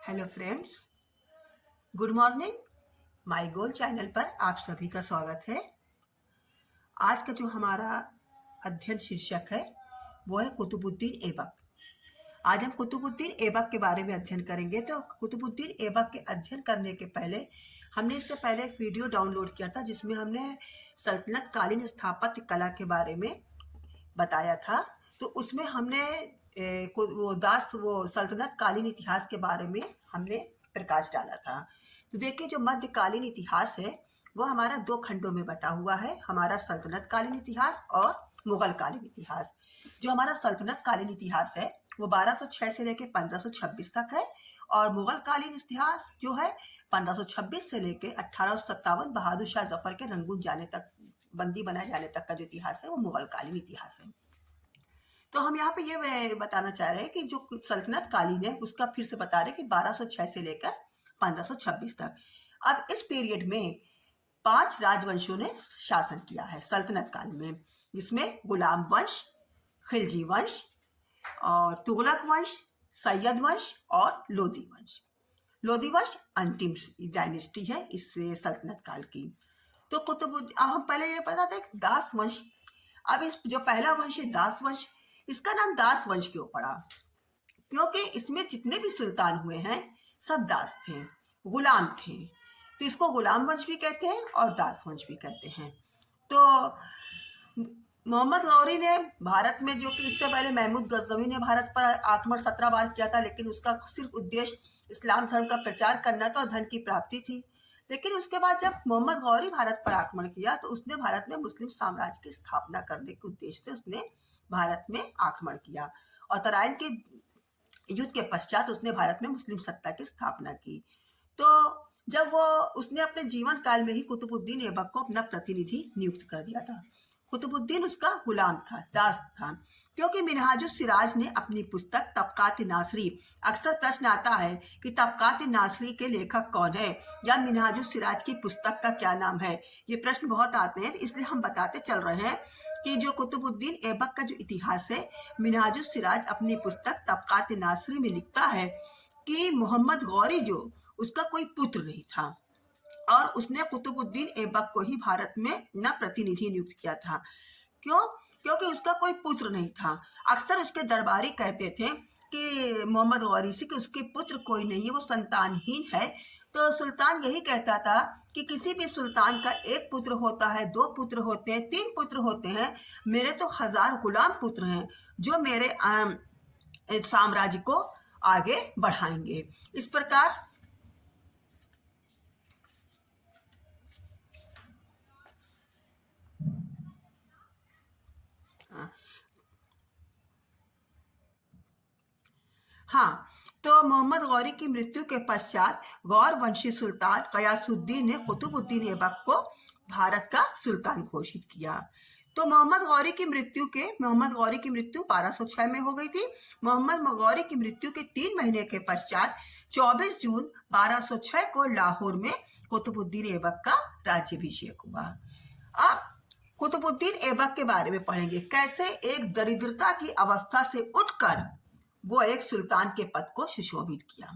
Hello friends, good morning. My goal channel पर आप सभी का स्वागत है। आज का जो हमारा अध्ययन शीर्षक है वो है कुतुबुद्दीन ऐबक। आज हम कुतुबुद्दीन ऐबक के बारे में अध्ययन करेंगे। तो कुतुबुद्दीन ऐबक के अध्ययन करने के पहले हमने इससे पहले एक वीडियो डाउनलोड किया था जिसमें हमने सल्तनत कालीन स्थापत्य कला के बारे में बताया था। तो उसमें हमने वो सल्तनत कालीन इतिहास के बारे में हमने प्रकाश डाला था। तो देखिए, जो मध्यकालीन इतिहास है वो हमारा दो खंडों में बटा हुआ है, हमारा सल्तनत कालीन इतिहास और मुगल कालीन इतिहास। जो हमारा सल्तनत कालीन इतिहास है वो 1206 से लेकर 1526 तक है, और मुगल कालीन इतिहास जो है 1526 से लेकर 1857 बहादुर शाह जफर के रंगून जाने तक, बंदी बनाए जाने तक का जो इतिहास है वो मुगल कालीन इतिहास है। तो हम यहाँ पे ये बताना चाह रहे हैं कि जो सल्तनत कालीन है उसका फिर से बता रहे हैं कि 1206 से लेकर 1526 तक। अब इस पीरियड में 5 राजवंशों ने शासन किया है सल्तनत काल में, जिसमें गुलाम वंश, खिलजी वंश और तुगलक वंश, सैयद वंश और लोदी वंश। लोदी वंश अंतिम डायनेस्टी है इस सल्तनत काल की। तो हम पहले ये पता था दास वंश। अब इस जो पहला वंश है दास वंश, इसका नाम दास वंश क्यों पड़ा? क्योंकि इसमें जितने भी सुल्तान हुए हैं सब दास थे, गुलाम थे। तो इसको गुलाम वंश भी कहते हैं और दास वंश भी कहते हैं। तो मोहम्मद गौरी ने भारत में, जो कि इससे पहले महमूद गजनवी ने भारत पर आक्रमण 17 बार किया था, लेकिन उसका सिर्फ उद्देश्य इस्लाम धर्म का प्रचार करना था और धन की प्राप्ति थी। लेकिन उसके बाद जब मोहम्मद गौरी भारत पर आक्रमण किया तो उसने भारत में मुस्लिम साम्राज्य की स्थापना करने के उद्देश्य से उसने भारत में आक्रमण किया, और तराइन के युद्ध के पश्चात उसने भारत में मुस्लिम सत्ता की स्थापना की। तो जब उसने अपने जीवन काल में ही कुतुबुद्दीन ऐबक को अपना प्रतिनिधि नियुक्त कर दिया था। कुतुबुद्दीन उसका गुलाम था, दास था। क्योंकि मिनहाजुस सिराज ने अपनी पुस्तक तबकात नासरी, अक्सर प्रश्न आता है कि तबकात नासरी के लेखक कौन है या मिनहाजुस सिराज की पुस्तक का क्या नाम है, ये प्रश्न बहुत आते हैं। इसलिए हम बताते चल रहे हैं कि जो कुतुबुद्दीन ऐबक का जो इतिहास है, मिनहाजुस सिराज अपनी पुस्तक तबकात नासरी में लिखता है कि मोहम्मद गौरी जो उसका कोई पुत्र नहीं था, और उसने कुतुबुद्दीन ऐबक को ही भारत में न प्रतिनिधि नियुक्त किया था। क्यों? क्योंकि उसका कोई पुत्र नहीं था। अक्सर उसके दरबारी कहते थे कि मोहम्मद गौरी से कि उसके पुत्र कोई नहीं है, वो संतानहीन है। तो सुल्तान यही कहता था कि किसी भी सुल्तान का एक पुत्र होता है, 2 पुत्र होते हैं, 3 पुत्र होते हैं, मेरे तो 1000 गुलाम पुत्र हैं जो मेरे साम्राज्य को आगे बढ़ाएंगे। इस प्रकार हाँ, तो मोहम्मद गौरी की मृत्यु के पश्चात गौर वंशी सुल्तान गयासुद्दीन ने कुतुबुद्दीन ऐबक को भारत का सुल्तान घोषित किया। तो मोहम्मद गौरी की मृत्यु 1206 में हो गई थी। मोहम्मद गौरी की मृत्यु के 3 महीने के पश्चात 24 जून 1206 को लाहौर में कुतुबुद्दीन ऐबक का राज्याभिषेक हुआ। अब कुतुबुद्दीन ऐबक के बारे में पढ़ेंगे, कैसे एक दरिद्रता की अवस्था से उठकर वो एक सुल्तान के पद को सुशोभित किया।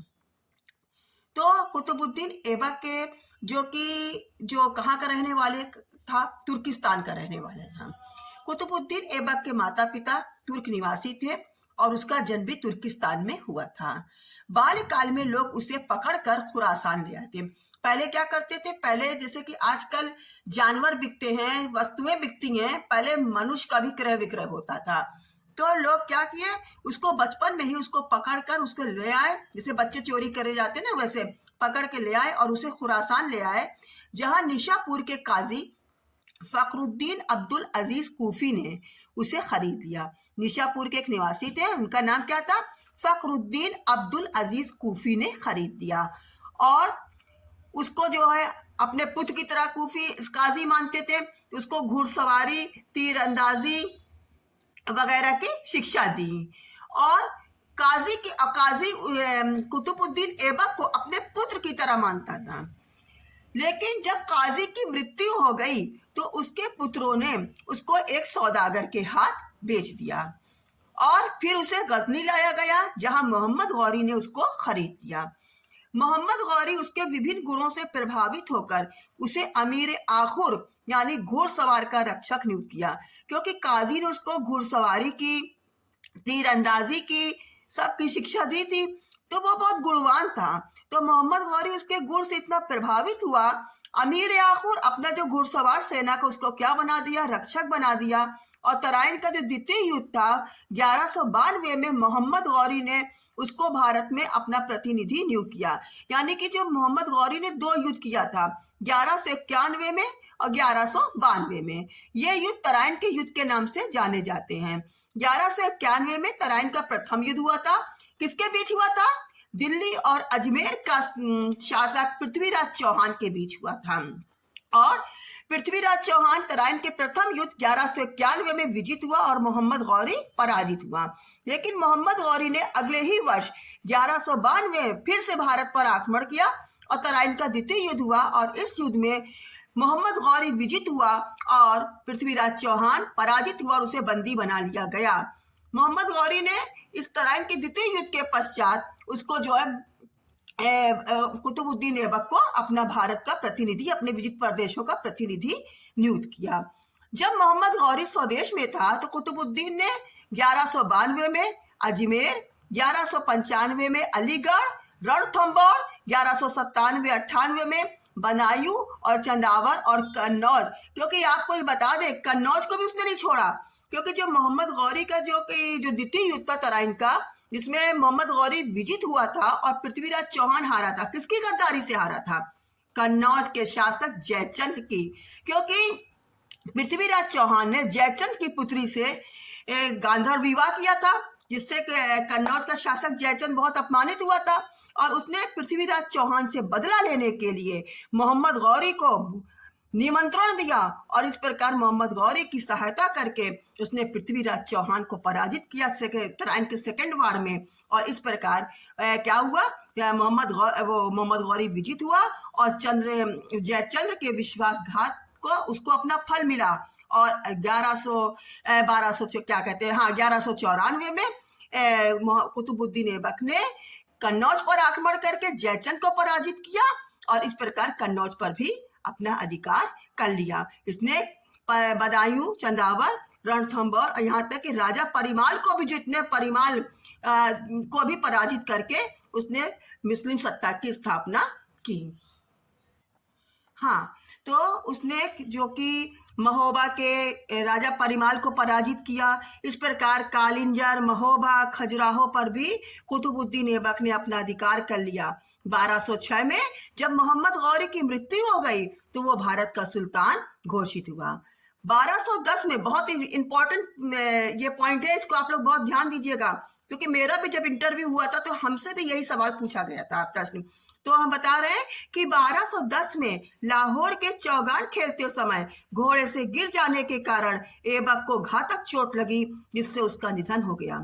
तो कुतुबुद्दीन ऐबक के जो कहाँ का रहने वाले था, तुर्किस्तान का रहने वाला था। कुतुबुद्दीन ऐबक के माता पिता तुर्क निवासी थे और उसका जन्म भी तुर्किस्तान में हुआ था। बाल्यकाल में लोग उसे पकड़कर खुरासान ले आते। पहले क्या करते थे? पहले जैसे कि आजकल जानवर बिकते हैं, वस्तुएं बिकती हैं, पहले मनुष्य का भी क्रय विक्रय होता था। तो लोग क्या किए, उसको बचपन में ही उसको पकड़कर उसको ले आए, जैसे बच्चे चोरी करे जाते ना, वैसे पकड़ के ले आए और उसे खुरासान ले आए, जहां निशापुर के काजी फखरुद्दीन अब्दुल अजीज कूफी ने उसे खरीद लिया। निशापुर के एक निवासी थे, उनका नाम क्या था? फखरुद्दीन अब्दुल अजीज कूफी ने खरीद दिया, और उसको जो है अपने पुत्र की तरह कूफी काजी मानते थे। उसको घुड़सवारी, तीरंदाजी वगैरह की शिक्षा दी, और काजी कुतुबुद्दीन ऐबक को अपने पुत्र की तरह मानता था। लेकिन जब काजी की मृत्यु हो गई तो उसके पुत्रों ने उसको एक सौदागर के हाथ बेच दिया, और फिर उसे गजनी लाया गया जहां मोहम्मद गौरी ने उसको खरीद लिया। मोहम्मद गौरी उसके विभिन्न गुणों से प्रभावित होकर उसे अमीर आखुर यानी घुड़सवार का रक्षक नियुक्त किया, क्योंकि काजी ने उसको घुड़सवारी की, तीरंदाजी की, सबकी शिक्षा दी थी, तो वो बहुत गुणवान था। तो मोहम्मद गौरी उसके गुण से इतना प्रभावित हुआ, अमीर आखुर अपना जो घुड़सवार सेना को उसको क्या बना दिया, रक्षक बना दिया। और तराइन का जो द्वितीय युद्ध था 1192 में मोहम्मद गौरी ने उसको भारत में अपना प्रतिनिधि नियुक्त किया। यानी कि जो मोहम्मद गौरी ने दो युद्ध किया था 1191 में और 1192 में। ये युद्ध तराइन के युद्ध के नाम से जाने जाते हैं। 1191 में तराइन का प्रथम युद्ध हुआ था। किसके बीच हुआ था? दिल्ली और अजमेर का शासक पृथ्वीराज चौहान के बीच हुआ था। और पृथ्वीराज चौहान तराइन के प्रथम युद्ध 1191 में विजित हुआ और मोहम्मद गौरी पराजित हुआ। लेकिन मोहम्मद गौरी ने अगले ही वर्ष 1192 फिर से भारत पर आक्रमण किया और तराइन का द्वितीय युद्ध हुआ और इस युद्ध में मोहम्मद गौरी विजित हुआ और पृथ्वीराज चौहान पराजित हुआ और उसे बंदी बना लिया गया। मोहम्मद गौरी ने इस तराइन के द्वितीय युद्ध के पश्चात उसको जो है कुतुबुद्दीन ऐबक को अपना भारत का प्रतिनिधि, अपने विजित प्रदेशों का प्रतिनिधि नियुक्त किया। जब मोहम्मद गौरी स्वदेश में था तो कुतुबुद्दीन ने 1192 में अजमेर, 1195 में अलीगढ़, रणथंबोर, 1197-98 में बदायूं और चंदावर और कन्नौज, क्योंकि आपको ये बता दें कन्नौज को भी उसने नहीं छोड़ा, क्योंकि जो मोहम्मद गौरी का जो द्वितीय युद्ध था तराइन का, जिसमें मोहम्मद गौरी विजित हुआ था और पृथ्वीराज चौहान हारा था, किसकी गद्दारी से हारा था? कन्नौज के शासक जयचंद की, क्योंकि पृथ्वीराज चौहान ने जयचंद की पुत्री से गांधर्व विवाह किया था, जिससे कन्नौज का शासक जयचंद बहुत अपमानित हुआ था और उसने पृथ्वीराज चौहान से बदला लेने के लिए मोहम्मद गौरी को निमंत्रण दिया और इस प्रकार मोहम्मद गौरी की सहायता करके उसने पृथ्वीराज चौहान को पराजित किया तराइन के सेकेंड वार में। और इस प्रकार क्या हुआ, मोहम्मद गौरी विजित हुआ और जयचंद्र के विश्वासघात को उसको अपना फल मिला और 1194 में कुतुबुद्दीन ऐबक ने कन्नौज पर आक्रमण करके जयचंद को पराजित किया और इस प्रकार कन्नौज पर भी अपना अधिकार कर लिया। इसने बदायूं, चंदावर, रणथंबोर और यहाँ तक कि राजा परिमाल को भी, जो इतने परिमाल को भी पराजित करके उसने मुस्लिम सत्ता की स्थापना की। हाँ, तो उसने जो कि महोबा के राजा परिमाल को पराजित किया। इस प्रकार कालिंजर, महोबा, खजुराहो पर भी कुतुबुद्दीन ऐबक ने अपना अधिकार कर लिया। 1206 में जब मोहम्मद गौरी की मृत्यु हो गई तो वो भारत का सुल्तान घोषित हुआ। 1210 में बहुत ही इंपॉर्टेंट ये पॉइंट है, इसको आप लोग बहुत ध्यान दीजिएगा, क्योंकि मेरा भी जब इंटरव्यू हुआ था तो हमसे भी यही सवाल पूछा गया था प्रश्न। तो हम बता रहे हैं कि 1210 में लाहौर के चौगान खेलते समय घोड़े से गिर जाने के कारण ऐबक को घातक चोट लगी, जिससे उसका निधन हो गया।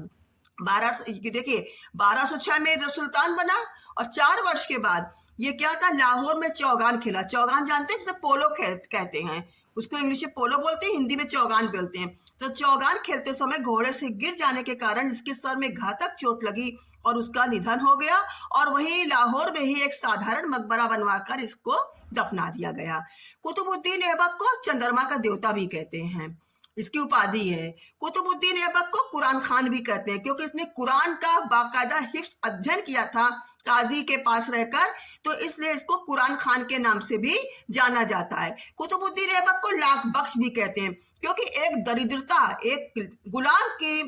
1206 में जब सुल्तान बना और 4 वर्ष के बाद ये क्या था, लाहौर में चौगान खेला। चौगान जानते हैं, जिसे पोलो कहते हैं, उसको इंग्लिश में पोलो बोलते हैं, हिंदी में चौगान बोलते हैं। तो चौगान खेलते समय घोड़े से गिर जाने के कारण इसके सर में घातक चोट लगी और उसका निधन हो गया और वही लाहौर में ही एक साधारण मकबरा बनवाकर इसको दफना दिया गया। कुतुबुद्दीन ऐबक को चंद्रमा का देवता भी कहते हैं, इसकी उपाधि है। कुतुबुद्दीन ऐबक को कुरान खान भी कहते हैं, क्योंकि इसने कुरान का बाकायदा हिफ्ज अध्ययन किया था काजी के पास रहकर, तो इसलिए इसको कुरान खान के नाम से भी जाना जाता है। कुतुबुद्दीन ऐबक को लाख बख्श भी कहते हैं, क्योंकि एक दरिद्रता, एक गुलाम की,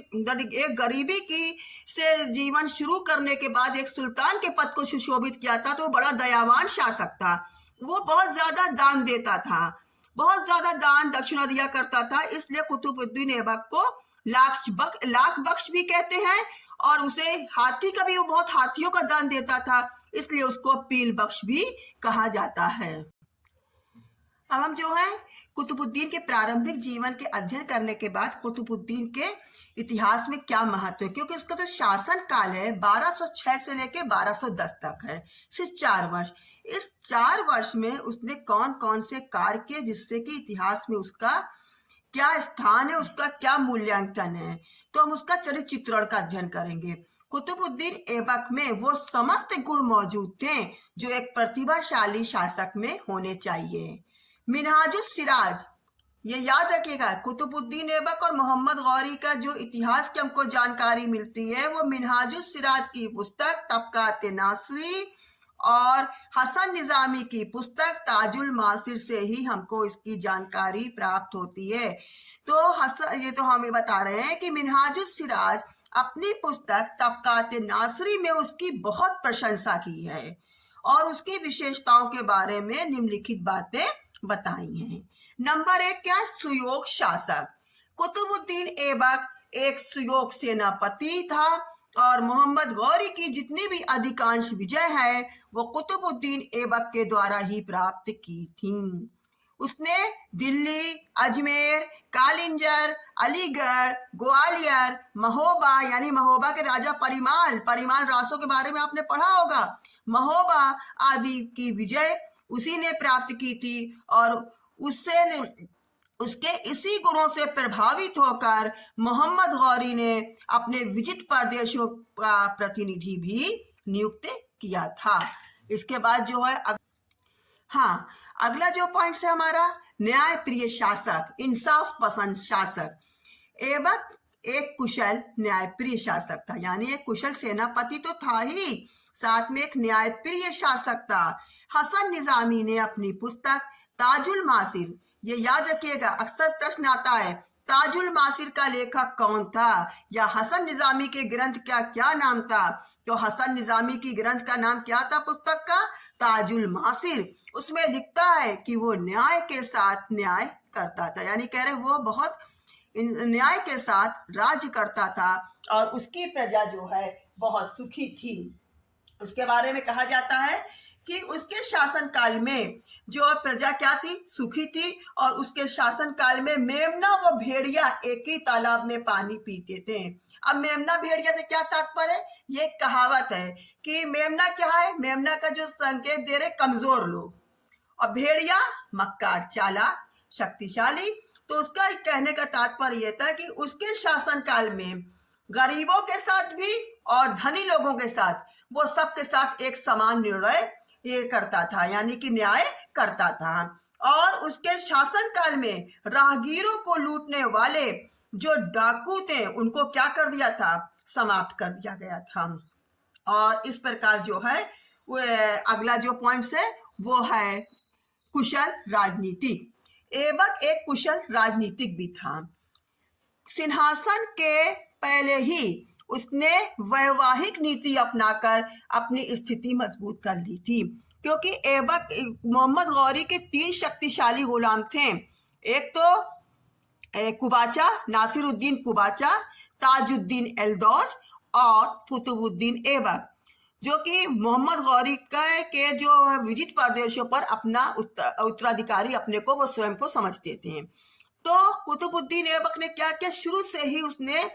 एक गरीबी की से जीवन शुरू करने के बाद एक सुल्तान के पद को सुशोभित किया था। तो वो बड़ा दयावान शासक था, वो बहुत ज्यादा दान देता था, बहुत ज्यादा दान दक्षिणा दिया करता था, इसलिए कुतुबुद्दीन ऐबक को लाख बख्श भी कहते हैं। और उसे हाथी का भी, वो बहुत हाथियों का दान देता था, इसलिए उसको पील बख्श भी कहा जाता है। अब हम जो है कुतुबुद्दीन के प्रारंभिक जीवन के अध्ययन करने के बाद कुतुबुद्दीन के इतिहास में क्या महत्व है, क्योंकि उसका जो शासन काल है 1206 से लेके 1210 तक है, सिर्फ 4 वर्ष। इस 4 वर्ष में उसने कौन कौन से कार्य किए, जिससे कि इतिहास में उसका क्या स्थान है, उसका क्या मूल्यांकन है, तो हम उसका चरित्र चित्रण का अध्ययन करेंगे। कुतुबुद्दीन ऐबक में वो समस्त गुण मौजूद थे जो एक प्रतिभाशाली शासक में होने चाहिए। मिनहाजुस सिराज, ये याद रखिएगा, कुतुबुद्दीन ऐबक और मोहम्मद गौरी का जो इतिहास की हमको जानकारी मिलती है वो मिनहाजुस सिराज की पुस्तक तबकात नासरी और हसन निजामी की पुस्तक ताजुल मासिर से ही हमको इसकी जानकारी प्राप्त होती है। तो हसन, ये तो हमें बता रहे हैं कि मिनहाजुस सिराज अपनी पुस्तक तबकात नासरी में उसकी बहुत प्रशंसा की है और उसकी विशेषताओं के बारे में निम्नलिखित बातें बताई हैं। नंबर 1 क्या, सुयोग शासक। कुतुबुद्दीन ऐबक एक सुयोग सेनापति था और मोहम्मद गौरी की जितनी भी अधिकांश विजय है वो कुतुबुद्दीन ऐबक के द्वारा ही प्राप्त की थी। उसने दिल्ली, अजमेर, कालिंजर, अलीगढ़, ग्वालियर, महोबा, यानी महोबा के राजा परिमाल रासों के बारे में आपने पढ़ा होगा, महोबा आदि की विजय उसी ने प्राप्त की थी और उसके इसी गुणों से प्रभावित होकर मोहम्मद गौरी ने अपने विजित प्रदेशों का प्रतिनिधि भी नियुक्त किया था। इसके बाद जो है हाँ, अगला जो पॉइंट है हमारा, न्याय प्रिय शासक, इंसाफ पसंद शासक। ऐबक एक कुशल न्यायप्रिय शासक था, यानी एक कुशल सेनापति तो था ही, साथ में एक न्यायप्रिय शासक था। हसन निजामी ने अपनी पुस्तक ताजुल मासिर, ये याद रखिएगा, अक्सर प्रश्न आता है ताजुल मासिर का लेखक कौन था या हसन निजामी के ग्रंथ का क्या नाम था। तो हसन निजामी की ग्रंथ का नाम क्या था पुस्तक का, ताजुल मासिर। उसमें लिखता है कि वो न्याय के साथ न्याय करता था, यानी कह रहे वो बहुत न्याय के साथ राज्य करता था और उसकी प्रजा जो है बहुत सुखी थी। उसके बारे में कहा जाता है कि उसके शासन काल में जो प्रजा क्या थी, सुखी थी और उसके शासन काल में मेमना व भेड़िया एक ही तालाब में पानी पीते थे। अब मेमना भेड़िया से क्या तात्पर्य है, ये कहावत है कि मेमना क्या है, मेमना का जो संकेत दे रहे कमजोर लोग, और भेड़िया मक्कार चालाक शक्तिशाली। तो उसका कहने का तात्पर्य यह था कि उसके शासन काल में गरीबों के साथ भी और धनी लोगों के साथ वो सबके साथ एक समान निर्णय ये करता था, यानी कि न्याय करता था। और उसके शासन काल में राहगीरों को लूटने वाले जो डाकू थे उनको क्या कर दिया था, समाप्त कर दिया गया था। और इस प्रकार जो है वो अगला जो पॉइंट है वो है कुशल राजनीतिक। ऐबक एक कुशल राजनीतिक भी था। सिंहासन के पहले ही उसने वैवाहिक नीति अपनाकर अपनी स्थिति मजबूत कर ली थी, क्योंकि ऐबक मोहम्मद गौरी के 3 शक्तिशाली गुलाम थे। एक तो कुबाचा, नासिरुद्दीन कुबाचा, ताजुद्दीन एल्दौज और कुतुबुद्दीन ऐबक, जो कि मोहम्मद गौरी के जो विजित प्रदेशों पर अपना उत्तराधिकारी अपने को वो स्वयं को समझते थे। तो कुतुबुद्दीन ऐबक ने क्या किया, शुरू से ही उसने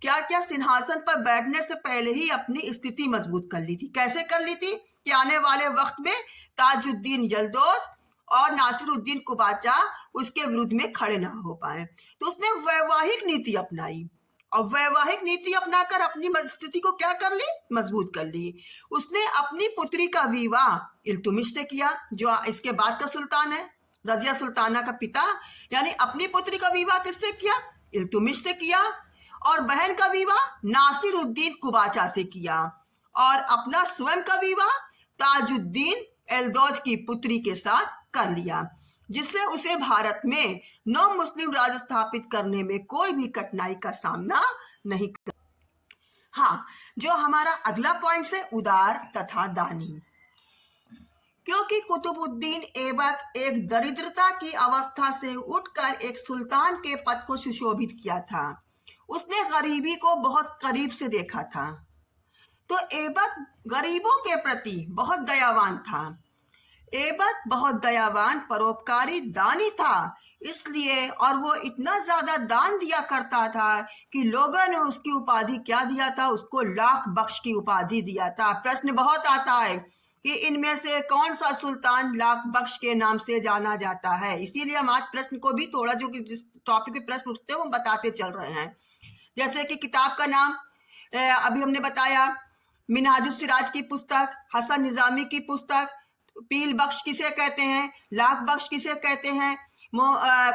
क्या क्या सिंहासन पर बैठने से पहले ही अपनी स्थिति मजबूत कर ली थी। कैसे कर ली थी कि आने वाले वक्त में ताजुद्दीन यल्दौज और नासिरुद्दीन कुबाचा उसके विरुद्ध में खड़े ना हो पाए। तो उसने वैवाहिक नीति अपनाई और वैवाहिक नीति अपनाकर अपनी स्थिति को क्या कर ली, मजबूत कर ली। उसने अपनी पुत्री का विवाह इल्तुमिश से किया, जो इसके बाद का सुल्तान है, रजिया सुल्ताना का पिता, यानी अपनी पुत्री का विवाह किससे किया, इल्तुमिश से किया। और बहन का विवाह नासिरुद्दीन कुबाचा से किया और अपना स्वयं का विवाह ताजुद्दीन एल्दौज की पुत्री के साथ कर लिया, जिससे उसे भारत में नौ मुस्लिम राज्य स्थापित करने में कोई भी कठिनाई का सामना नहीं कर। हाँ, जो हमारा अगला पॉइंट है उदार तथा दानी। क्योंकि कुतुबुद्दीन ऐबक एक दरिद्रता की अवस्था से उठकर एक सुल्तान के पद को सुशोभित किया था, उसने गरीबी को बहुत करीब से देखा था। तो ऐबक गरीबों के प्रति बहुत दयावान था। ऐबक बहुत दयावान, परोपकारी, दानी था, इसलिए और वो इतना ज्यादा दान दिया करता था कि लोगों ने उसकी उपाधि क्या दिया था, उसको लाख बख्श की उपाधि दिया था। प्रश्न बहुत आता है कि इनमें से कौन सा सुल्तान लाख बख्श के नाम से जाना जाता है, इसीलिए हम आज प्रश्न को भी थोड़ा जो कि जिस टॉपिक पे प्रश्न उठते हैं वो बताते चल रहे हैं। जैसे कि किताब का नाम अभी हमने बताया मिनहाजुस सिराज की पुस्तक, हसन निजामी की पुस्तक, पील बख्श किसे कहते हैं, लाख बख्श किसे कहते हैं,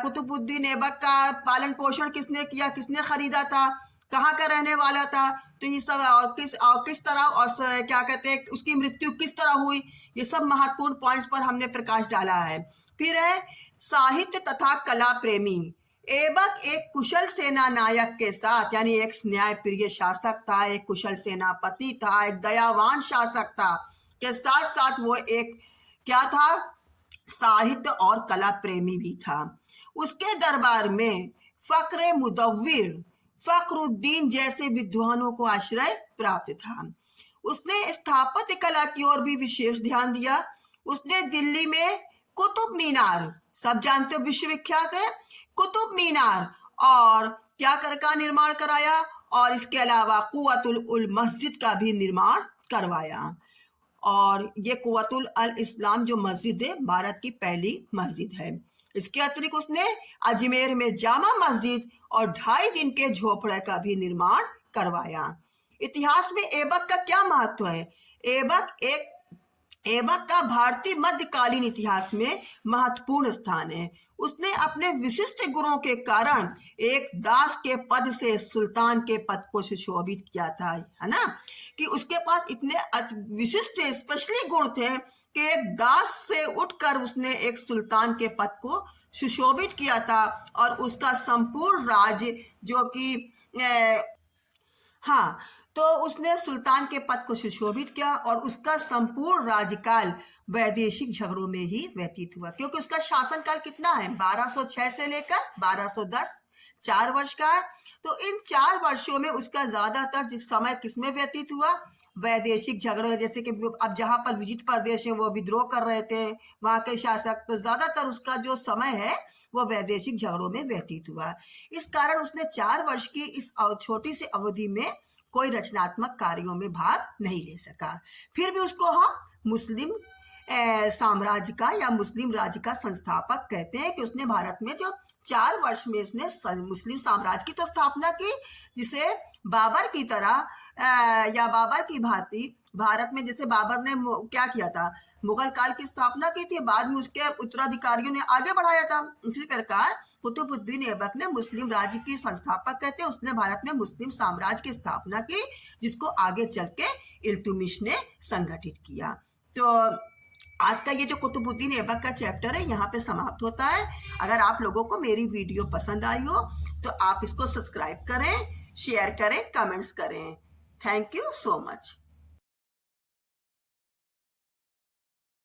कुतुबुद्दीन ऐबक का पालन पोषण किसने किया, किसने खरीदा था, कहाँ का रहने वाला था, तो ये सब और किस तरह और क्या कहते हैं उसकी मृत्यु किस तरह हुई, ये सब महत्वपूर्ण पॉइंट्स पर हमने प्रकाश डाला है। फिर है साहित्य तथा कला प्रेमी। ऐबक एक कुशल सेना नायक के साथ, यानी एक न्यायप्रिय शासक था, एक कुशल सेनापति था, एक दयावान शासक था, के साथ साथ वो एक क्या था, साहित्य और कला प्रेमी भी था। उसके दरबार में फक्र मुदव्विर, फखरुद्दीन जैसे विद्वानों को आश्रय प्राप्त था। उसने स्थापत्य कला की ओर भी विशेष ध्यान दिया। उसने दिल्ली में कुतुब मीनार, सब जानते हो विश्वविख्यात है, कुतुब मीनार और क्या कर का निर्माण कराया, और इसके अलावा कुव्वतुल उल मस्जिद का भी निर्माण करवाया। और ये कुव्वतुल अल इस्लाम जो मस्जिद है भारत की पहली मस्जिद है। इसके अतिरिक्त उसने अजमेर में जामा मस्जिद और 2.5 दिन के झोपड़े का भी निर्माण करवाया। इतिहास में ऐबक का क्या महत्व है? ऐबक का भारतीय मध्यकालीन इतिहास में महत्वपूर्ण स्थान है। उसने अपने विशिष्ट गुणों के कारण एक दास के पद से सुल्तान के पद को सुशोभित किया था, है ना, कि उसके पास इतने विशिष्ट स्पेशली गुण थे कि एक दास से उठकर उसने एक सुल्तान के पद को सुशोभित किया था, और उसका संपूर्ण राज्य जो कि हाँ, तो उसने सुल्तान के पद को सुशोभित किया और उसका संपूर्ण राज्यकाल वैदेशिक झगड़ों में ही व्यतीत हुआ, क्योंकि उसका शासनकाल कितना है, 1206 से लेकर 1210, 4 वर्ष का है। तो इन 4 वर्षों में उसका ज्यादातर जिस समय किसमें व्यतीत हुआ, वैदेशिक झगड़े, जैसे कि अब जहां पर विजित प्रदेश है वो विद्रोह कर रहे थे वहां के शासक, तो ज्यादातर उसका जो समय है वो वैदेशिक झगड़ों में व्यतीत हुआ। इस कारण उसने 4 वर्ष की इस छोटी सी अवधि में कोई रचनात्मक कार्यों में भाग नहीं ले सका। फिर भी उसको हम मुस्लिम साम्राज्य का या मुस्लिम राज्य का संस्थापक कहते हैं, कि उसने भारत में जो 4 वर्ष में उसने मुस्लिम साम्राज्य की तो स्थापना की, जिसे बाबर की तरह या बाबर की भांति भारत में, जैसे बाबर ने क्या किया था, मुगल काल की स्थापना की थी, बाद में उसके उत्तराधिकारियों ने आगे बढ़ाया था। इसी प्रकार कुतुबुद्दीन ऐबक ने मुस्लिम राज्य की संस्थापक कहते हैं, उसने भारत में मुस्लिम साम्राज्य की स्थापना की, जिसको आगे चल के इल्तुतमिश ने संगठित किया। तो आज का ये जो कुतुबुद्दीन ऐबक का चैप्टर है यहाँ पे समाप्त होता है। अगर आप लोगों को मेरी वीडियो पसंद आई हो तो आप इसको सब्सक्राइब करें, शेयर करें, कमेंट्स करें। Thank you so much.